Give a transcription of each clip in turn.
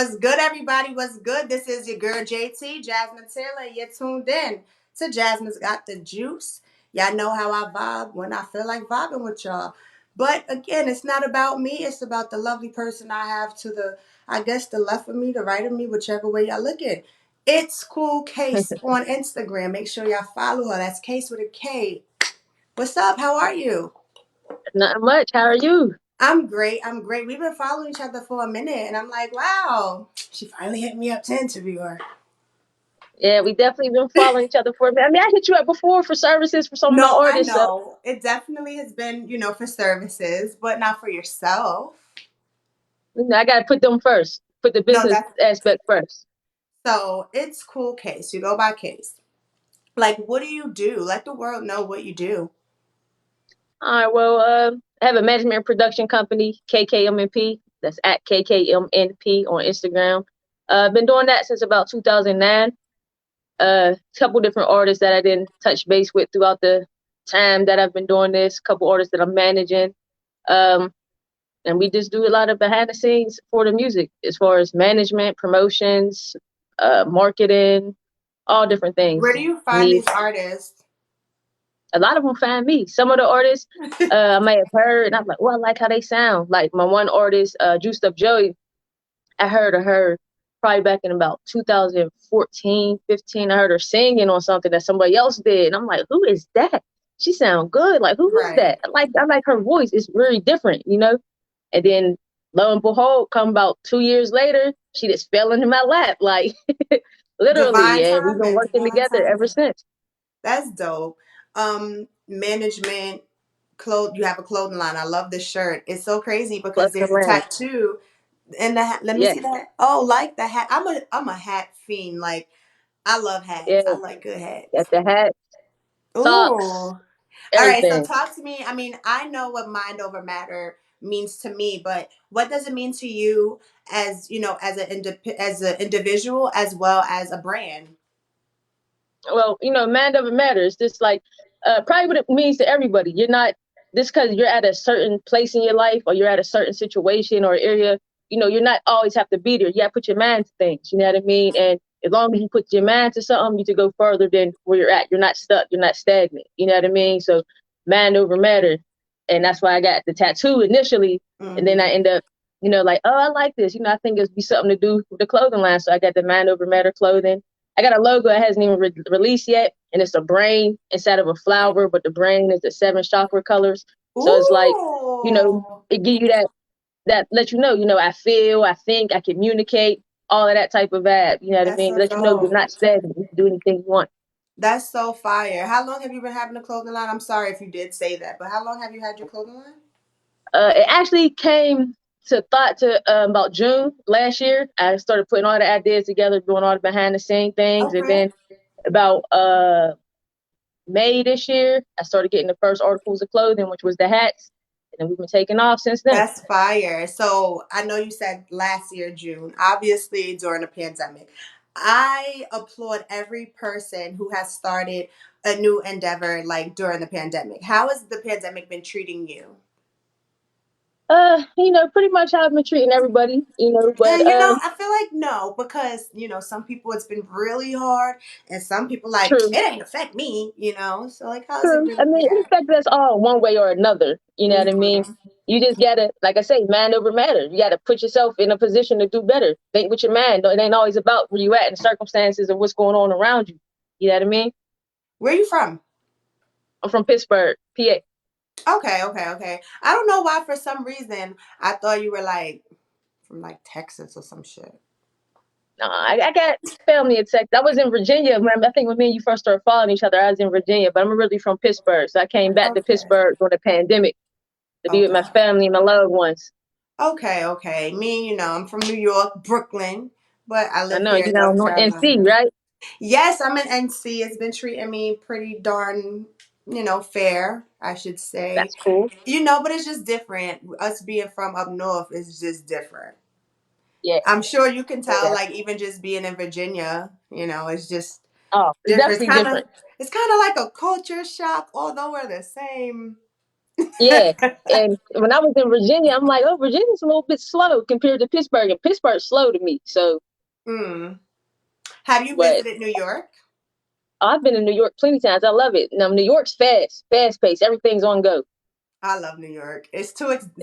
What's good, everybody? What's good? This is your girl JT, Jasmine Taylor. You're tuned in to Jasmine's Got the Juice. Y'all know how I vibe when I feel like vibing with y'all. But again, it's not about me. It's about the lovely person I have to the, I guess, the left of me, the right of me, whichever way y'all look at. It's KoolKase on Instagram. Make sure y'all follow her. That's Case with a K. What's up? How are you? Not much. How are you? I'm great. I'm great. We've been following each other for a minute, and I'm like, wow, she finally hit me up to interview her. Yeah, we definitely been following each other for a minute. I mean, I hit you up before for services for some of my No, I artists. So know. It definitely has been, for services, but not for yourself. I got to put them first. Put the No, business that's aspect first. so it's KoolKase. You go by Case. Like, what do you do? Let the world know what you do. All right. Well, I have a management and production company, KKMNP. That's at KKMNP on Instagram. I've been doing that since about 2009. A couple different artists that I didn't touch base with throughout the time that I've been doing this. Couple artists that I'm managing. Um, and we just do a lot of behind the scenes for the music as far as management, promotions, marketing, all different Where things. do you find Need these artists? a lot of them find me. Some of the artists I may have heard, and I'm like, well, I like how they sound. Like my one artist, Juiced Up Joey, I heard of her probably back in about 2014, 15. I heard her singing on something that somebody else did, and I'm like, who is that? She sound good. Like, who is Right. that? I like her voice. It's very different, you know. And then lo and behold, come about 2 years later, she just fell into my lap, like literally, Divine and we've been timing. working Divine together ever timing. since. That's dope. Management, you have a clothing line. I love this shirt. It's so crazy Plus because the there's a land. tattoo in the hat. Let me Yeah, see that. Oh, like the hat. I'm a hat fiend. Like, I love hats. yeah, I like good got hats. the hat, Ooh. socks, All right, so everything. talk to me. I mean, I know what mind over matter means to me, but what does it mean to you as, as as an individual as well as a brand? Well, man doesn't matter. It's just like probably what it means to everybody. You're not just because you're at a certain place in your life or you're at a certain situation or area. You're not always have to be there. You have to put your mind to things. You know what I mean? And as long as you put your mind to something, you can go further than where you're at. You're not stuck. You're not stagnant. You know what I mean? So mind over matter, and that's why I got the tattoo initially, and then I Hmm. end up. Like, oh, I like this. I think it'd be something to do with the clothing line. So I got the Mind Over Matter clothing. I got a logo that hasn't even released yet, and it's a brain instead of a flower, but the brain is the seven chakra colors. So it's like, you know, Ooh, it give you that let I feel, I think, I communicate, all of that type of vibe. You know what I that's mean? so Let you know you're dope. not stagnant. You can do anything you want. That's so fire. How long have you been having a clothing line? I'm sorry if you did say that, but how long have you had your clothing line? It actually came to thought to about June last year. I started putting all the ideas together, doing all the behind the scene things, and Okay. then about May this year, I started getting the first articles of clothing, which was the hats, and we've been taking off since then. That's fire. So I know you said last year, June, obviously during the pandemic. I applaud every person who has started a new endeavor like during the pandemic. How has the pandemic been treating you? Pretty much how I've been treating everybody, but And I feel like no, because some people it's been really hard, and some people like true, it ain't affect me. So like, how's it true. been I for mean, it you? affects us all one way or another. You know what I mean? Mhm. You just gotta, like I say, mind over matter. You gotta put yourself in a position to do better. Think with your mind. It ain't always about where you at and circumstances and what's going on around you. You know what I mean? Where you from? I'm from Pittsburgh, PA. Okay, okay, okay. I don't know why for some reason I thought you were like from like Texas or some shit. No, I got family in Texas. I was in Virginia. I think when me and you first started following each other, I was in Virginia, but I'm really from Pittsburgh. So I came back to Okay. Pittsburgh during the pandemic to be with my Okay. family and my loved ones. Okay, okay. Me, I'm from New York, Brooklyn, but I I live know here you in down North on NC, Carolina. right? Yes, I'm in NC. It's been treating me pretty darn, fair, I should say. That's cool. But it's just different. Us being from up north is just different. Yeah, I'm sure you can yeah. tell, like even just being in Virginia, it's just Oh, it's different. definitely different. It's kind of like a culture shock, although we're the same. Yeah. And when I was in Virginia, I'm like, oh, Virginia's a little bit slow compared to Pittsburgh, and Pittsburgh's slow to me. So, Mm. Have you but visited New York? I've been in New York plenty of times. I love it. Now, New York's fast paced. Everything's on go. I love New York. It's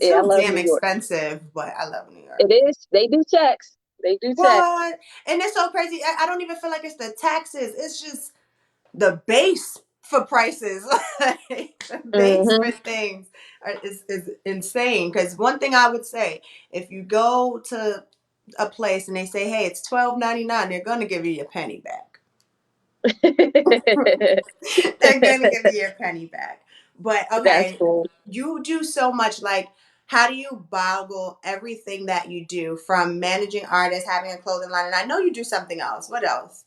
Yeah, I too love damn New York. expensive, but I love New York. It is. They do tax. They do tax. What? And it's so crazy. I don't even feel like it's the taxes. It's just the base for prices. Like, the base Hmm. for things is insane. Because one thing I would say, if you go to a place and they say, "Hey, it's $12.99," they're gonna give you your penny back. They're gonna give you your penny back. But That's okay, cool. you do so much. Like, how do you boggle everything that you do from managing artists, having a clothing line? And I know you do something else. What else?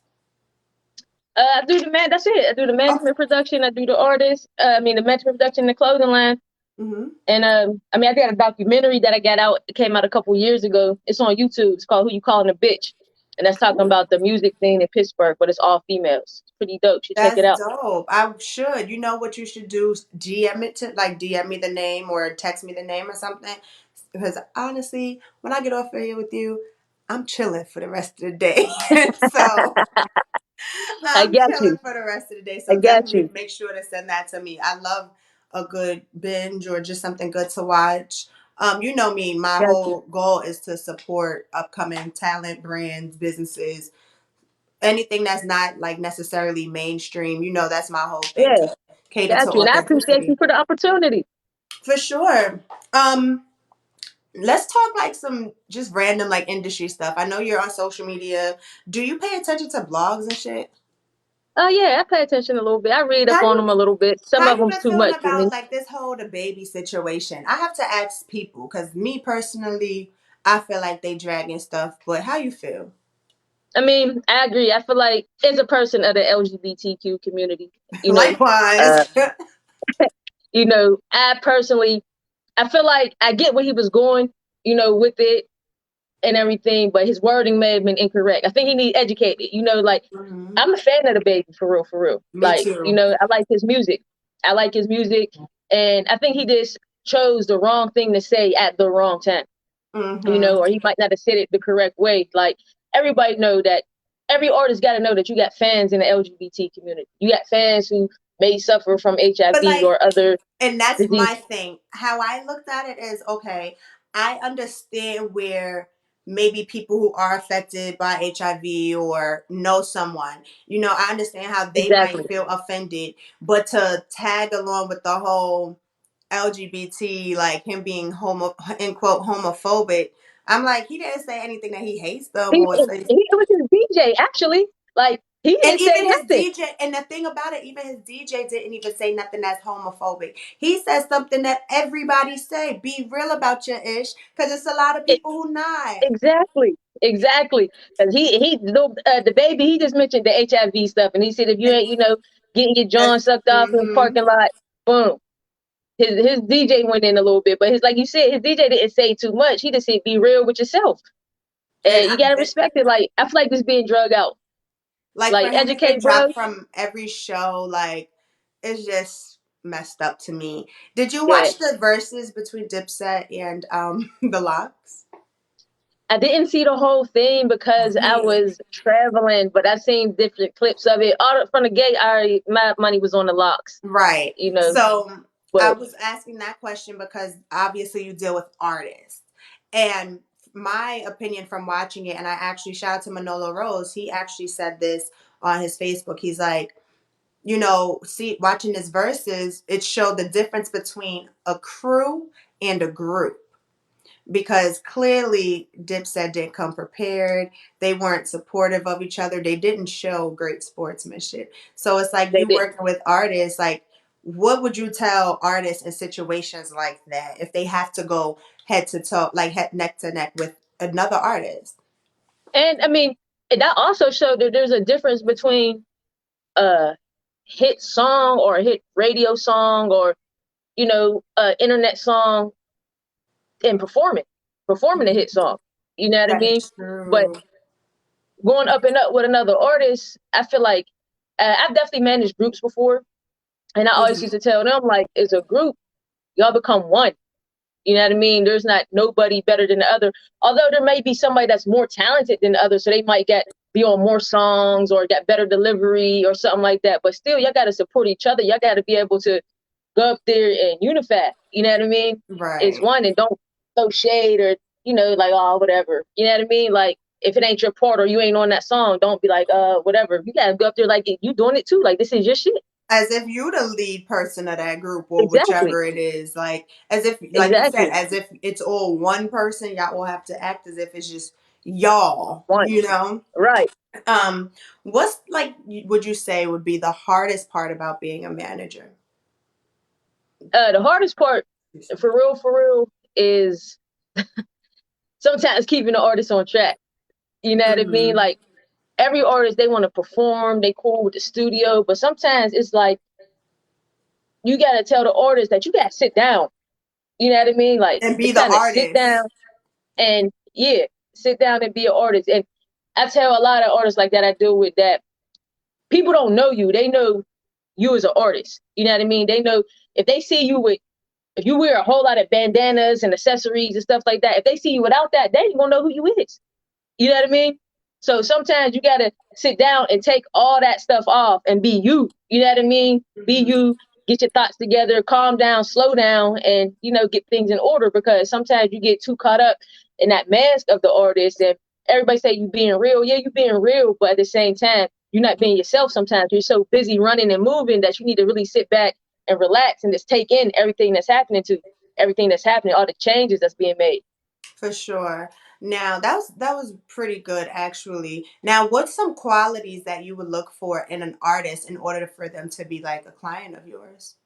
I do the man. That's it. I do the Oh, management production. I do the artist. I mean, the management production, the clothing line. mm-hmm. And I mean, I got a documentary that I got out. It came out a couple years ago. It's on YouTube. It's called "Who You Calling a Bitch," and that's talking about the music scene in Pittsburgh, but it's all females. It's pretty dope. You should check That's it out. dope. I should. You know what you should do? DM it to like DM me the name or text me the name or something. Because honestly, when I get off of here with you, I'm chilling for the rest of the day. So I I'm got chilling you. for the rest of the day. I So got definitely you. make sure to send that to me. I love a good binge or just something good to watch. You know me, my Got you. whole goal is to support upcoming talent, brands, businesses, anything that's not like necessarily mainstream. You know, that's my whole thing, Yeah, to cater to got you. And I appreciate you authenticity. for the opportunity. For sure. Um, let's talk like some just random like industry stuff. I know you're on social media. Do you pay attention to blogs and shit? Oh yeah, I pay attention a little bit. I read up How on you them a little bit. Some how of you them's been too feeling much for about me. like this whole the baby situation? I have to ask people because me personally, I feel like they dragging stuff. But how you feel? I mean, I agree. I feel like as a person of the LGBTQ community, you know, uh, Likewise. I personally, I feel like I get where he was going, with it and everything, but his wording may have been incorrect. I think he need educated. Like Mhm. I'm a fan of the baby for real, for real. Me Like, too. I like his music. I like his music, and I think he just chose the wrong thing to say at the wrong time. Hmm. Or he might not have said it the correct way. Like everybody know that every artist got to know that you got fans in the LGBT community. You got fans who may suffer from But HIV like, or other and that's disease. my thing. How I looked at it is okay, I understand where maybe people who are affected by HIV or know someone, I understand how they might Exactly. feel offended, but to tag along with the whole LGBT, like him being in quote homophobic, I'm like, he didn't say anything that he hates them or say. It was his DJ actually. Like he And didn't say even his nothing. DJ, and the thing about it, even his DJ didn't even say nothing that's homophobic. He said something that everybody say. Be real about your ish, because it's a lot of It, people who not. exactly, exactly. Because the baby he just mentioned the HIV stuff, and he said if you ain't getting your John sucked off in the Mm-hmm. parking lot, boom. His DJ went in a little bit, but his like you said, his DJ didn't say too much. He just said be real with yourself, And and you gotta respect it. Like I feel like this being drug out. like for Like him to get educate, bro. dropped from every show, like it's just messed up to me. Did you Yeah, watch the verses between Dipset and the Locks? I didn't see the whole thing because I Me. was traveling, but I seen different clips of it. All from the gate, my money was on the locks, Right. you know. So I But was asking that question because obviously you deal with artists. And my opinion from watching it, and I actually shout out to Manolo Rose, he actually said this on his Facebook. He's like, see, watching his verses, it showed the difference between a crew and a group because clearly Dipset didn't come prepared. They weren't supportive of each other. They didn't show great sportsmanship. So it's like they you didn't. working with artists, like what would you tell artists in situations like that if they have to go head to toe, like head neck to neck with another artist? And I mean, that also showed that there's a difference between a hit song or a hit radio song or internet song and performing a hit song. You know what I That mean? is But true. going up and up with another artist, I feel like I've definitely managed groups before, and I always Mhm. used to tell them like, it's a group. y'all become one. You know what I mean? There's not nobody better than the other. Although there may be somebody that's more talented than the other, so they might be on more songs or got better delivery or something like that. But still, y'all got to support each other. Y'all got to be able to go up there and unify. You know what I mean? It's Right. one, and don't throw shade or like, oh, whatever. You know what I mean? Like, if it ain't your part or you ain't on that song, don't be like, whatever. You gotta go up there like you doing it too. Like, this is your shit. As if you the lead person of that group or Exactly. whichever it is. Like as if, like you said, Exactly. as if it's all one person. Y'all all have to act as if it's just y'all. One. You know. Right. What's like? Would you say would be the hardest part about being a manager? The hardest part, for real, is sometimes keeping the artist on track. You know what I mean? Mm-hmm. Like, every artist, they want to perform, they cool with the studio, but sometimes it's like you gotta tell the artist that you gotta sit down. You know what I mean? Like, And be it's the time to sit artist down and yeah, sit down and be an artist. And I tell a lot of artists like that I deal with that people don't know you. They know you as an artist. You know what I mean? They know if they see you with if you wear a whole lot of bandanas and accessories and stuff like that, if they see you without that, they ain't gonna know who you is. You know what I mean? So sometimes you gotta sit down and take all that stuff off and be you. You know what I mean? Be Mhm. you, get your thoughts together, calm down, slow down, and get things in order because sometimes you get too caught up in that mask of the artist and everybody say you being real. Yeah, you being real, but at the same time, you're not being yourself sometimes. You're so busy running and moving that you need to really sit back and relax and just take in everything that's happening to you, everything that's happening, all the changes that's being made. For sure. Now that was pretty good actually. Now, what's some qualities that you would look for in an artist in order for them to be like a client of yours?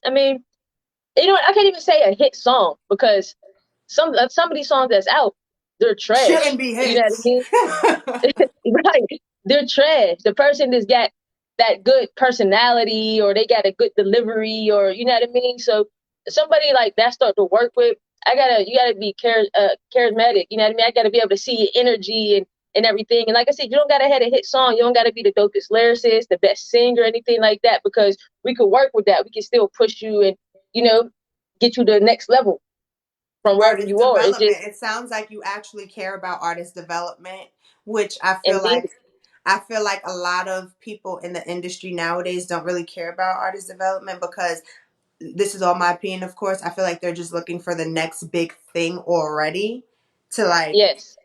I mean, I can't even say a hit song because some of these songs that's out, they're trash. Shouldn't be You know what I hits. mean? Right. They're trash. The person that's got that good personality or they got a good delivery or you know what I mean? So somebody like that start to work with, you gotta be charismatic. You know what I mean? I gotta be able to see your energy and everything. And like I said, you don't gotta have a hit song. You don't gotta be the dopest lyricist, the best singer, anything like that, because we could work with that. We can still push you and, you know, get you to the next level from wherever Artist you are. It's development. just It sounds like you actually care about artist development, which indeed. I feel like a lot of people in the industry nowadays don't really care about artist development because this is all my opinion, of course. I feel like they're just looking for the next big thing already to like, Yes.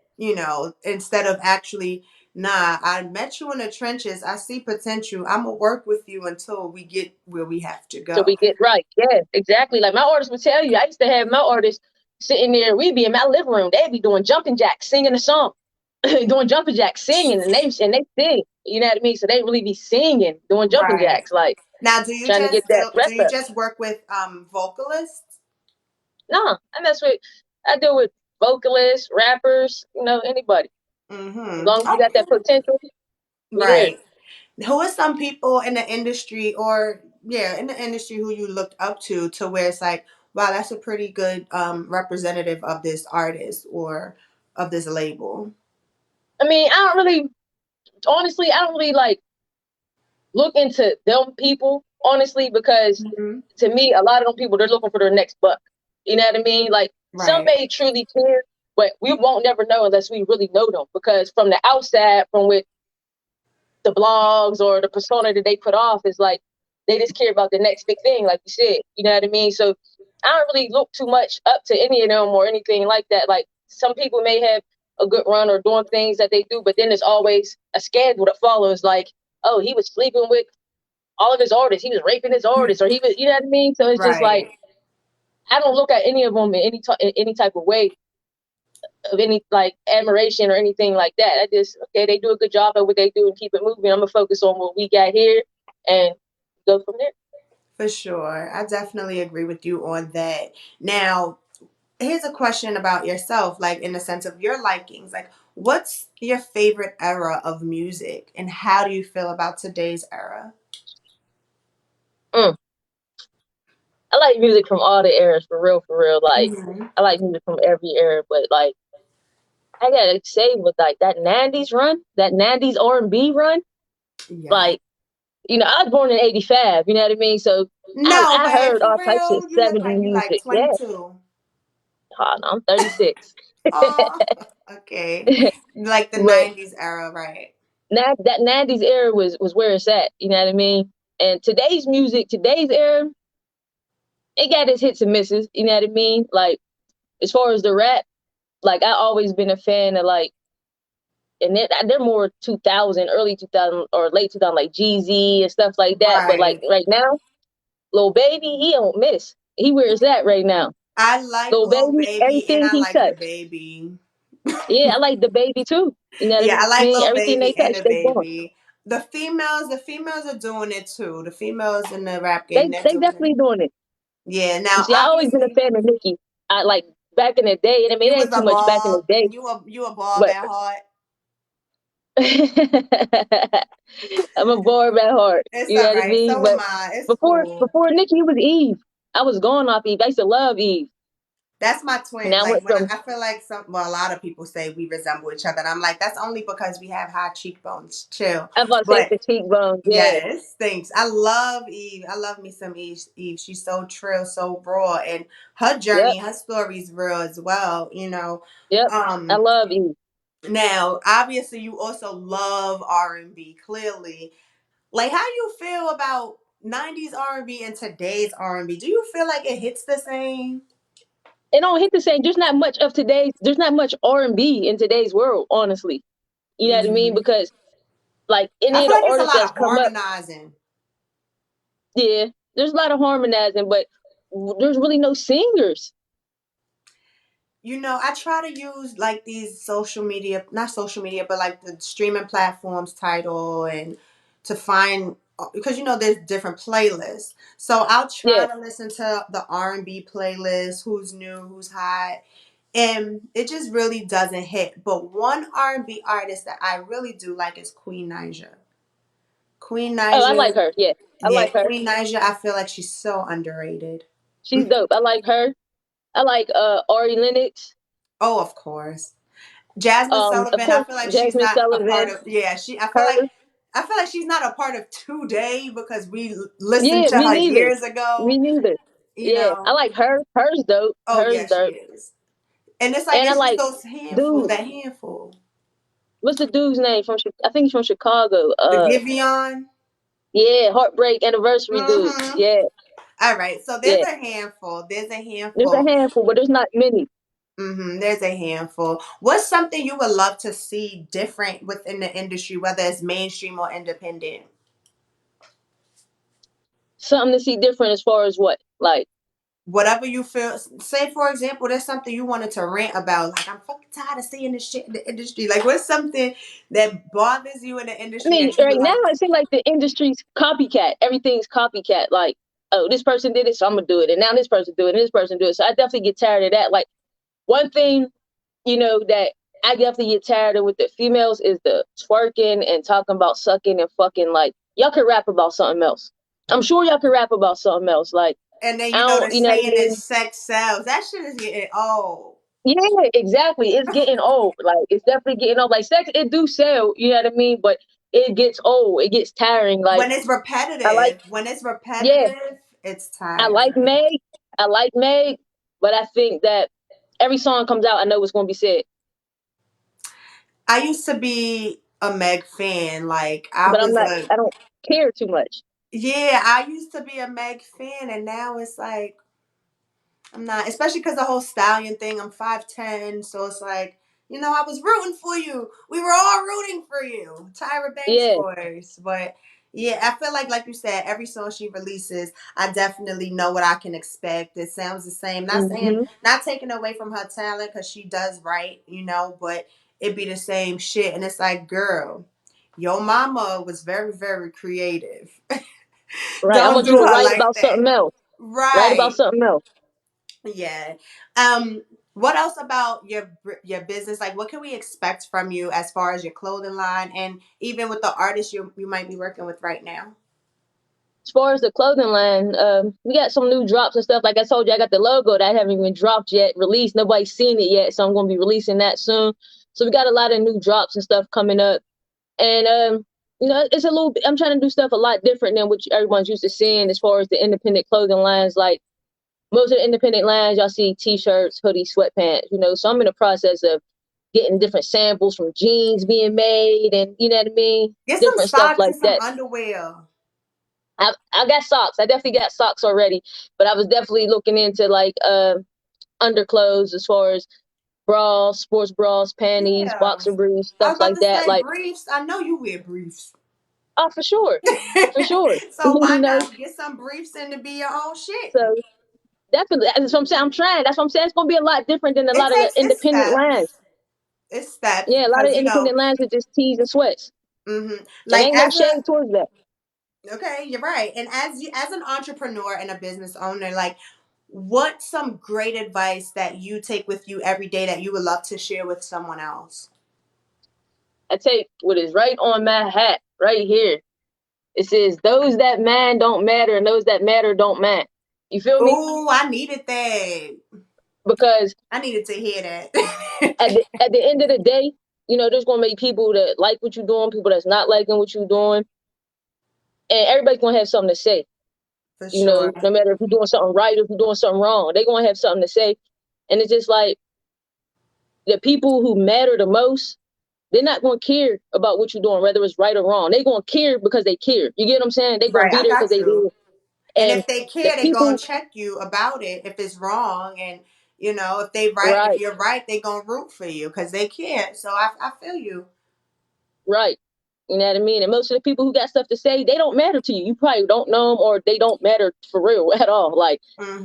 instead of actually, nah, I met you in the trenches. I see potential. I'm gonna work with you until we get where we have to So go. we get right. Yeah, exactly. Like my artists would tell you, I used to have my artists sitting there, we'd be in my living room, they'd be doing jumping jacks, singing a song. Doing jumping jacks, singing, and they sing. You know what I mean? So they really be singing, doing jumping Right. jacks, like Now, trying to get that do breath you up. just work with vocalists? No, I do with vocalists, rappers, anybody. As Mm-hmm. long as you got that Okay. potential, we there. Right. Who are some people in the industry or yeah, in the industry who you looked up to where it's like, wow, that's a pretty good representative of this artist or of this label? I mean, honestly, I don't really like look into them people, honestly, because Hmm. to me, a lot of them people, they're looking for their next buck. You know what I mean? Like some Right. may truly care, but we won't never know unless we really know them. Because from the outside, from with the blogs or the persona that they put off, is like they just care about the next big thing, like you said. You know what I mean? So I don't really look too much up to any of them or anything like that. Like some people may have a good run or doing things that they do, but then there's always a scandal that follows. Like, oh, he was sleeping with all of his artists. He was raping his artists, or he was, you know what I mean? So it's just like Right. I don't look at any of them in any type of way of any like admiration or anything like that. I just okay, they do a good job at what they do and keep it moving. I'm gonna focus on what we got here and go from there. For sure. I definitely agree with you on that. Now, here's a question about yourself, like in the sense of your likings. Like, what's your favorite era of music and how do you feel about today's era? Mm. I like music from all the eras, for real, for real. Like Hmm. I like music from every era, but like I gotta say, with like that '90s run, that '90s R&B run, Yeah. like I was born in '85. You know what I mean? So No I way, heard for all types of real. You look 70 like you like music. Yeah. 22. Oh, no, I'm 36. Oh, okay. Like the But 90s era, right? that '90s era was where it's at. You know what I mean? And today's music, today's era, it got its hits and misses. You know what I mean? Like as far as the rap, like I always been a fan of like, and they're more 2000, early 2000 or late 2000, like Jeezy and stuff like that. But like Right. right now, Lil Baby, he don't miss. He wears that right now. I like Lil Lil Baby, Baby and everything I he like the touched. baby. Yeah, I like the baby too. You know what Yeah, I I like mean? Lil Everything they Baby and touch, the they born. baby. The females are doing it too. The females in the rap game, They they're they doing it. definitely doing it. Yeah. You Now, see, I always been a obviously, fan of Nicki. I like back in the day, and I mean you it was ain't too a much back in the ball. day, You a ball but at heart. I'm a boy at heart. It's You know all what I right. mean? So am But I. It's before cool. before Nicki, it was Eve. I was going off Eve. I used to love Eve. That's my And twin. I Like went when from I feel like a lot of people say we resemble each other. And I'm like, that's only because we have high cheekbones. Chill. I was about to say But the cheekbones. Yeah. yes, thanks. I love Eve. I love me some Eve. Eve. She's so trill, so raw, and her Yep. journey, her story's real as well. Yep. I Um. love Eve. Now, obviously, you also love R&B. Clearly, like how you feel about '90s R&B and today's R&B? Do you feel like it hits the same? It don't hit the same. There's not much R&B in today's world, honestly. You know what I mean? Hmm. Because like I any of feel the like it's a artists lot that's of come up, harmonizing. yeah, there's a lot of harmonizing, but there's really no singers. I try to use like these social media, not social media, but like the streaming platforms title and to find because there's different playlists. So I'll Yeah. try to listen to the R&B playlist, who's new, who's hot, and it just really doesn't hit. But one R&B artist that I really do like is Queen Naija. Queen Oh, I like Naija, her. Yeah, I yeah, like her. Queen Naija. I feel like she's so underrated. She's dope. I like her. I like Ari Lennox. Oh, of course. Jasmine Of Sullivan, I course, feel like she's Jasmine not a part Sullivan. of. Yeah, she. Her. I feel like she's not a part of today because we listened Yeah, to me her neither. years ago. Me neither. You Yeah, I know. like her. Hers dope. Oh Hers yeah, she dope. is. And And I it's just like those handful, dude. that handful. What's the dude's name from? I think he's from Chicago. The Giveon. Yeah, Heartbreak Anniversary dude. Mm-hmm. Yeah, All right, so there's yeah. a handful. There's a There's a handful. handful, but there's not many. There's a handful. What's something you would love to see different within the industry, whether it's mainstream or independent? Something to see different as far as what? Like, Whatever you feel. Say for example, there's something you wanted to rant about. Like, I'm fucking tired of seeing this shit in the industry. Like, what's something that bothers you in the I industry mean, that you would right now like? it seems like the industry's copycat. Everything's copycat. Like, oh, this person did it, so I'm gonna do it, and now this person do it, and this person do it. So I definitely get tired of that. Like, one thing that I definitely get tired of with the females is the twerking and talking about sucking and fucking. Like, y'all could rap about something else. I'm sure y'all could rap about something else. Like, And then I don't, the you know what I saying is mean? sex sells. That shit is getting old. Yeah, exactly. It's getting old. Like, it's definitely getting old. Like, sex, it do sell. You know what I mean? But it gets old. It gets tiring. Like, I like, When it's yeah, repetitive, it's I like tiring. Meg. I like Meg, but I think that every song comes out, I know what's gonna be said. I used to be a Meg fan. Like I But I'm was not. a I don't care too much. yeah, I used to be a Meg fan, and now it's like I'm not, especially because the whole stallion thing. I'm 5'10", so it's like I was rooting for you. We were all rooting for you, Tyra Banks Yeah. voice. But yeah, I feel like you said, every song she releases, I definitely know what I can expect. It sounds the same. Not saying, Hmm. not taking away from her talent because she does write, but it be the same shit. And it's like, girl, your mama was very, very creative. Right. I Don't want do you to her write like about that. something else. Write about Right. something else. Yeah. What else about your business? Like, what can we expect from you as far as your clothing line, and even with the artists you might be working with right now? As far as the clothing line, we got some new drops and stuff. Like I told you, I got the logo that I haven't even dropped yet, released. Nobody's seen it yet, so I'm gonna be releasing that soon. So we got a lot of new drops and stuff coming up. And It's a little bit, I'm trying to do stuff a lot different than what everyone's used to seeing as far as the independent clothing lines. Like most of the independent lines, y'all see t-shirts, hoodies, sweatpants, so I'm in the process of getting different samples from jeans being made and you know what I mean? Get some Different stuff socks like and some that. underwear. I got socks. I definitely got socks already, but I was definitely looking into like underclothes as far as bras, sports bras, panties, Yeah. boxer briefs, I stuff was about like to that. say Like, briefs. I know you wear briefs. oh, for sure, for sure. So you why know, not get some briefs and to be your own shit? so definitely, that's what I'm saying. I'm trying. That's what I'm saying. It's gonna be a lot different than a It lot of the takes its independent lines. steps. It's steps Yeah, a lot of because independent lines are just tees and sweats, and like ain't no shade towards that. okay, you're right. And as an entrepreneur and a business owner, like what's some great advice that you take with you every day that you would love to share with someone else? I take what is right on my hat right here. It says, "Those that man don't matter, and those that matter don't man." You feel me? Oh, I needed that. Because I needed to hear that. at the end of the day, there's gonna be people that like what you're doing, people that's not liking what you're doing, and everybody's gonna have something to say. For sure. No matter if you're doing something right or if you're doing something wrong, they're gonna have something to say. And it's just like the people who matter the most, they're not gonna care about what you're doing, whether it's right or wrong. They're gonna care because they care. You get what I'm saying? They're gonna Right, be I there because got they you. do. And And if they the care, they gonna people, check you about it if it's wrong. And if they right, if right, you're right, they gonna root for you because they care. So I feel you. right. You know what I mean? And most of the people who got stuff to say, they don't matter to you. You probably don't know them or they don't matter for real at all. Like,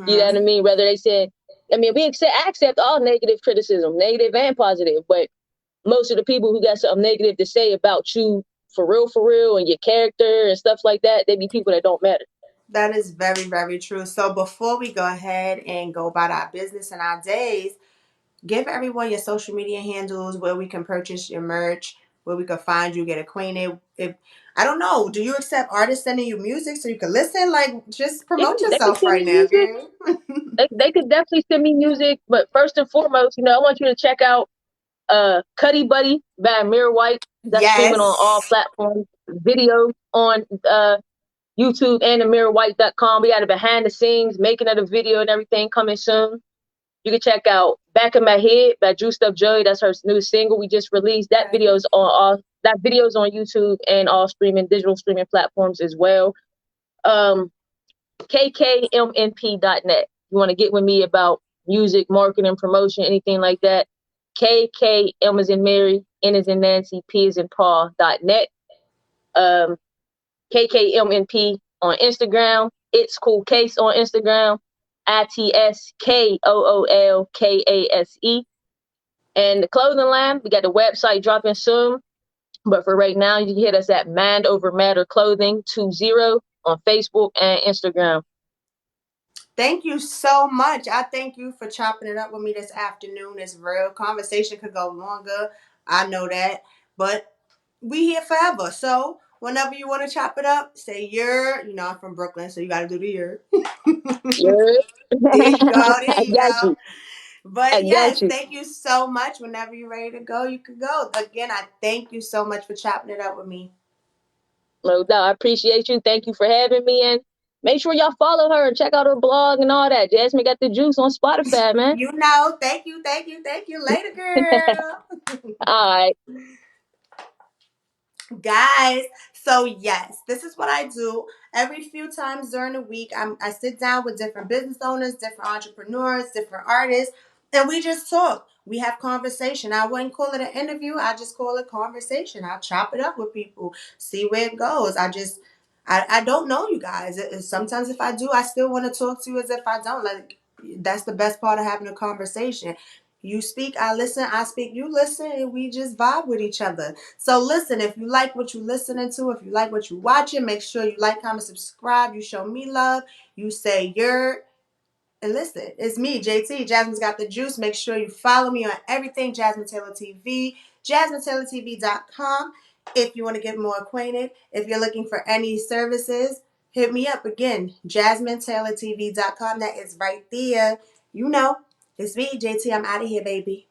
you know what I Mm-hmm. mean? Whether they said, I mean, I accept all negative criticism, negative and positive, but most of the people who got something negative to say about you for real, and your character and stuff like that, they be people that don't matter. That is very, very true. So before we go ahead and go about our business and our days, give everyone your social media handles where we can purchase your merch, where we can find you, get acquainted. If I don't know, do you accept artists sending you music so you can listen? Like, just Yeah, promote they could yourself send right me now, music. girl. They could definitely send me music, but first and foremost, I want you to check out Cuddy Buddy by Mirror White. That's streaming on Yes. all platforms. Video on YouTube and the mirrorwhite.com. We got a behind the scenes making of the video and everything coming soon. You can check out Back in My Head by Juiced Up Joey. That's her new single we just released. Okay. That video's on YouTube and all digital streaming platforms as well. Um, kkmnp.net. You want to get with me about music, marketing, promotion, anything like that. KKM is in Mary, N is in Nancy, P is in Paul.net. Um, KKMNP on Instagram. It's KoolKase on Instagram. ITSKOOLKASE. And the clothing line, we got the website dropping soon. But for right now, you can hit us at Mind Over Matter Clothing 20 on Facebook and Instagram. Thank you so much. I thank you for chopping it up with me this afternoon. It's real. Conversation could go longer. I know that. But we here forever. So whenever you want to chop it up, say you're, I'm from Brooklyn, so you got to do the year. Yeah. There you go. There I you got go. you. I But got yes, you. thank you so much. Whenever you're ready to go, you can go. Again, I thank you so much for chopping it up with me. No doubt. I appreciate you. Thank you for having me. And make sure y'all follow her and check out her blog and all that. Jasmine got the juice on Spotify, man. Thank you, thank you, thank you. Later, girl. All right. Guys, so yes, this is what I do every few times during the week. I sit down with different business owners, different entrepreneurs, different artists, and we just talk. We have conversation. I wouldn't call it an interview. I just call it conversation. I chop it up with people, see where it goes. I don't know you guys. Sometimes if I do, I still want to talk to you as if I don't. Like that's the best part of having a conversation. You speak, I listen, I speak, you listen, and we just vibe with each other. So listen, if you like what you're listening to, if you like what you're watching, make sure you like, comment, subscribe. You show me love. You say you're and listen, it's me, JT. Jasmine's got the juice. Make sure you follow me on everything Jasmine Taylor TV, JasmineTaylorTV.com. If you want to get more acquainted, if you're looking for any services, hit me up again, JasmineTaylorTV.com. That is right there. It's me, JT. I'm out of here, baby.